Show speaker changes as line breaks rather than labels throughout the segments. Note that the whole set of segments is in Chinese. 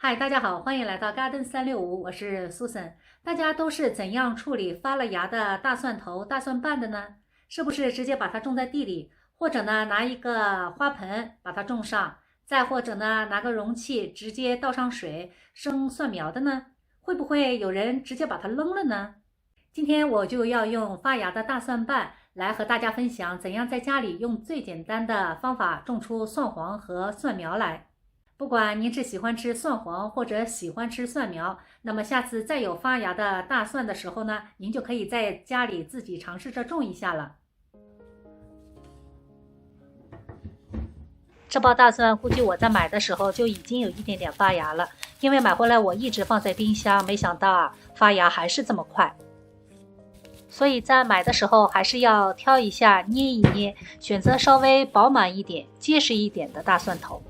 嗨，大家好，欢迎来到 Garden 365，我是 Susan。大家都是怎样处理发了芽的大蒜头、大蒜瓣的呢？是不是直接把它种在地里，或者呢拿一个花盆把它种上，再或者呢拿个容器直接倒上水生蒜苗的呢？会不会有人直接把它扔了呢？今天我就要用发芽的大蒜瓣来和大家分享，怎样在家里用最简单的方法种出蒜黄和蒜苗来。不管您是喜欢吃蒜黄或者喜欢吃蒜苗，那么下次再有发芽的大蒜的时候呢，您就可以在家里自己尝试着种一下了。这包大蒜估计我在买的时候就已经有一点点发芽了，因为买回来我一直放在冰箱，没想到发芽还是这么快。所以在买的时候还是要挑一下，捏一捏，选择稍微饱满一点、结实一点的大蒜头。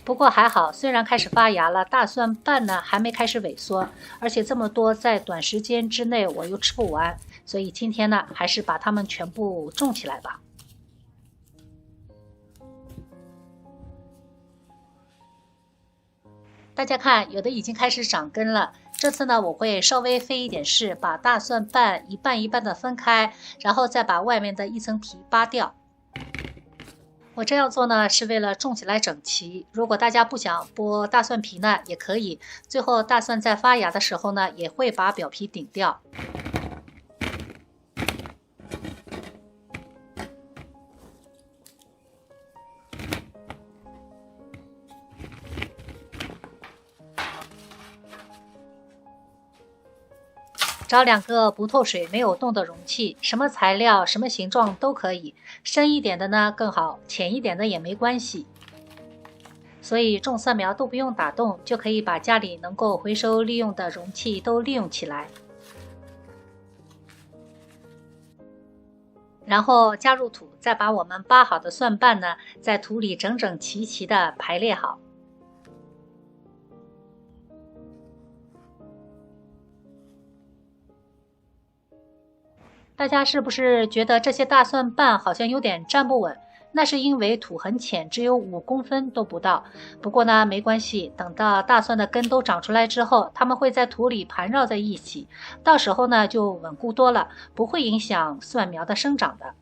不过还好，虽然开始发芽了，大蒜瓣呢还没开始萎缩，而且这么多在短时间之内我又吃不完，所以今天呢还是把它们全部种起来吧。大家看，有的已经开始长根了。这次呢，我会稍微费一点事，把大蒜瓣一半一半的分开，然后再把外面的一层皮扒掉。我这样做呢，是为了种起来整齐。如果大家不想剥大蒜皮呢，也可以。最后大蒜在发芽的时候呢，也会把表皮顶掉。找2个不透水、没有洞的容器，什么材料、什么形状都可以，深一点的呢更好，浅一点的也没关系。所以种蒜苗都不用打洞，就可以把家里能够回收利用的容器都利用起来。然后加入土，再把我们扒好的蒜瓣呢，在土里整整齐齐地排列好。大家是不是觉得这些大蒜瓣好像有点站不稳？那是因为土很浅，只有5公分都不到。不过呢，没关系，等到大蒜的根都长出来之后，它们会在土里盘绕在一起，到时候呢就稳固多了，不会影响蒜苗的生长的。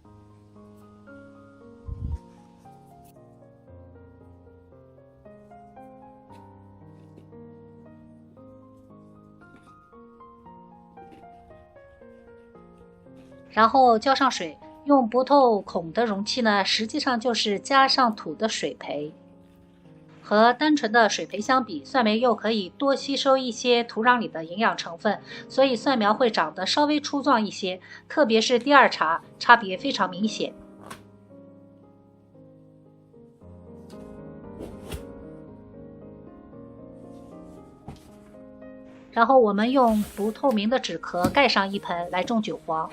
然后浇上水，用不透孔的容器呢，实际上就是加上土的水培。和单纯的水培相比，蒜苗又可以多吸收一些土壤里的营养成分，所以蒜苗会长得稍微粗壮一些，特别是第2茬，差别非常明显。然后我们用不透明的纸壳盖上一盆来种韭黄。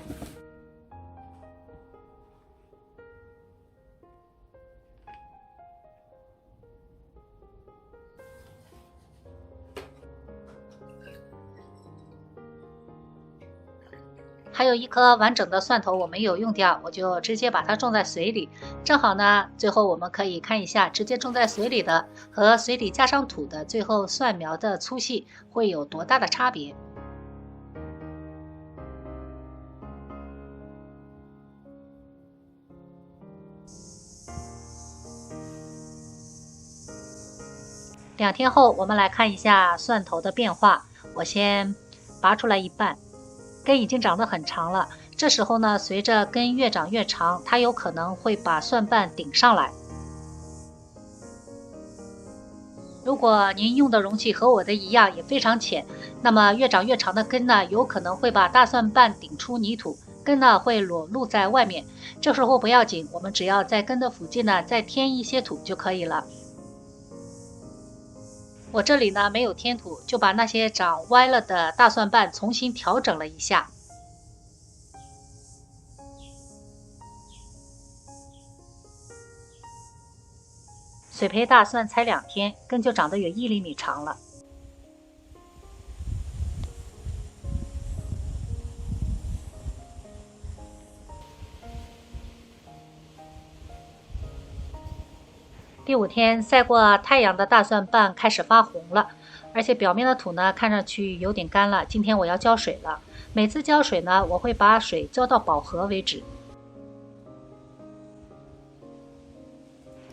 还有1颗完整的蒜头我没有用掉，我就直接把它种在水里。正好呢，最后我们可以看一下直接种在水里的和水里加上土的最后蒜苗的粗细会有多大的差别。2天后我们来看一下蒜头的变化。我先拔出来一半，根已经长得很长了，这时候呢，随着根越长越长，它有可能会把蒜瓣顶上来。如果您用的容器和我的一样也非常浅，那么越长越长的根呢，有可能会把大蒜瓣顶出泥土，根呢会裸露在外面。这时候不要紧，我们只要在根的附近呢再添一些土就可以了。我这里呢没有添土，就把那些长歪了的大蒜瓣重新调整了一下。水培大蒜才2天，根就长得有1厘米长了。第5天晒过太阳的大蒜瓣开始发红了，而且表面的土呢看上去有点干了。今天我要浇水了，每次浇水呢，我会把水浇到饱和为止。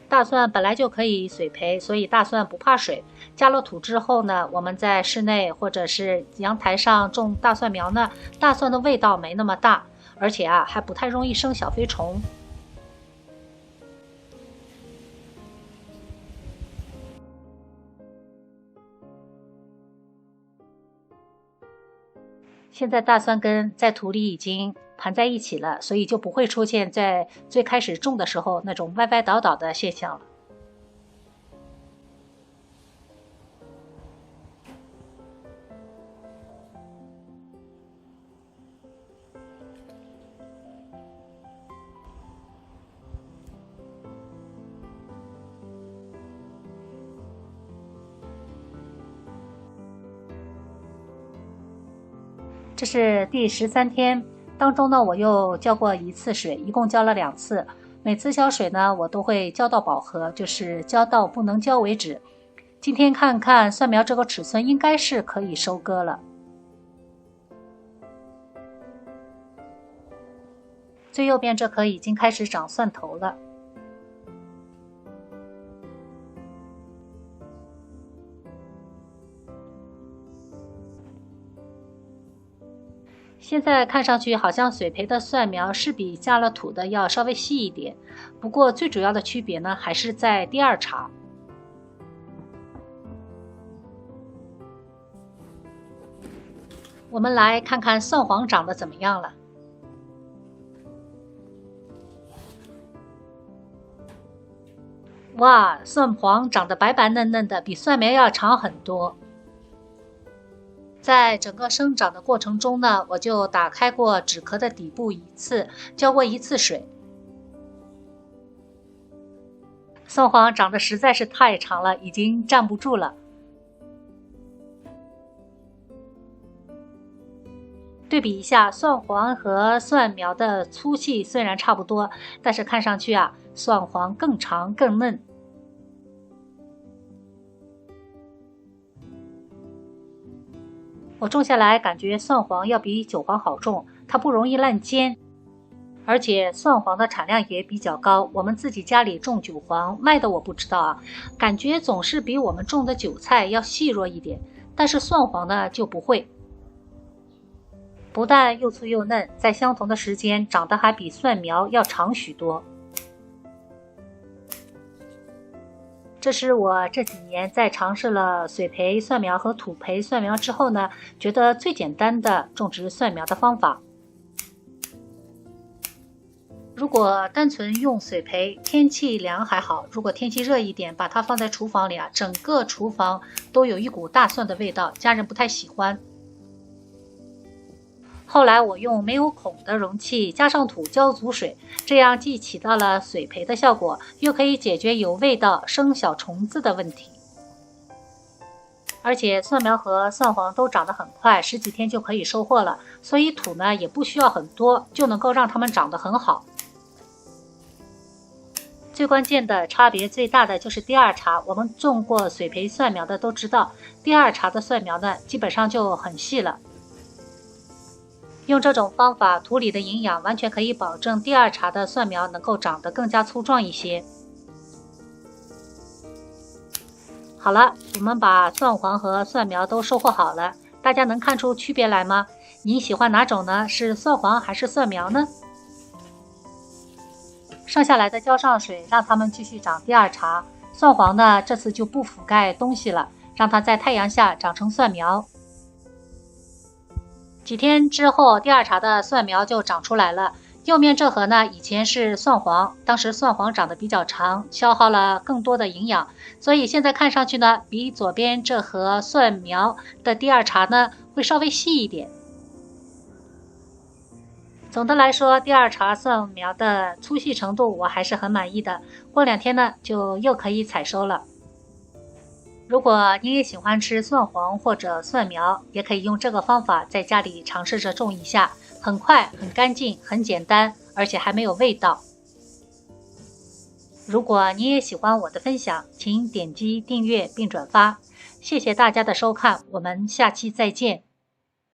大蒜本来就可以水培，所以大蒜不怕水。加了土之后呢，我们在室内或者是阳台上种大蒜苗呢，大蒜的味道没那么大，而且还不太容易生小飞虫。现在大蒜根在土里已经盘在一起了，所以就不会出现在最开始种的时候那种歪歪倒倒的现象了。这是第13天，当中呢我又浇过1次水，一共浇了2次。每次浇水呢，我都会浇到饱和，就是浇到不能浇为止。今天看看蒜苗这个尺寸，应该是可以收割了。最右边这棵已经开始长蒜头了。现在看上去好像水培的蒜苗是比加了土的要稍微细一点，不过最主要的区别呢，还是在第2茬。我们来看看蒜黄长得怎么样了。哇，蒜黄长得白白嫩嫩的，比蒜苗要长很多。在整个生长的过程中呢，我就打开过纸壳的底部1次，浇过1次水。蒜黄长得实在是太长了，已经站不住了。对比一下，蒜黄和蒜苗的粗细虽然差不多，但是看上去蒜黄更长更嫩。我种下来感觉蒜黄要比韭黄好种，它不容易烂尖，而且蒜黄的产量也比较高。我们自己家里种韭黄，卖的我不知道感觉总是比我们种的韭菜要细弱一点，但是蒜黄呢就不会。不但又粗又嫩，在相同的时间长得还比蒜苗要长许多。这是我这几年在尝试了水培蒜苗和土培蒜苗之后呢，觉得最简单的种植蒜苗的方法。如果单纯用水培，天气凉还好，如果天气热一点，把它放在厨房里整个厨房都有一股大蒜的味道，家人不太喜欢。后来我用没有孔的容器加上土，浇足水，这样既起到了水培的效果，又可以解决有味道生小虫子的问题。而且蒜苗和蒜黄都长得很快，10几天就可以收获了，所以土呢也不需要很多，就能够让它们长得很好。最关键的差别最大的就是第2茬，我们种过水培蒜苗的都知道，第2茬的蒜苗呢基本上就很细了。用这种方法，土里的营养完全可以保证第2茬的蒜苗能够长得更加粗壮一些。好了，我们把蒜黄和蒜苗都收获好了，大家能看出区别来吗？你喜欢哪种呢？是蒜黄还是蒜苗呢？剩下来的浇上水，让它们继续长第2茬。蒜黄呢，这次就不覆盖东西了，让它在太阳下长成蒜苗。几天之后，第2茬的蒜苗就长出来了。右面这盒呢，以前是蒜黄，当时蒜黄长得比较长，消耗了更多的营养，所以现在看上去呢，比左边这盒蒜苗的第2茬呢，会稍微细一点。总的来说，第2茬蒜苗的粗细程度我还是很满意的。过2天呢，就又可以采收了。如果你也喜欢吃蒜黄或者蒜苗，也可以用这个方法在家里尝试着种一下，很快、很干净、很简单，而且还没有味道。如果你也喜欢我的分享，请点击订阅并转发。谢谢大家的收看，我们下期再见。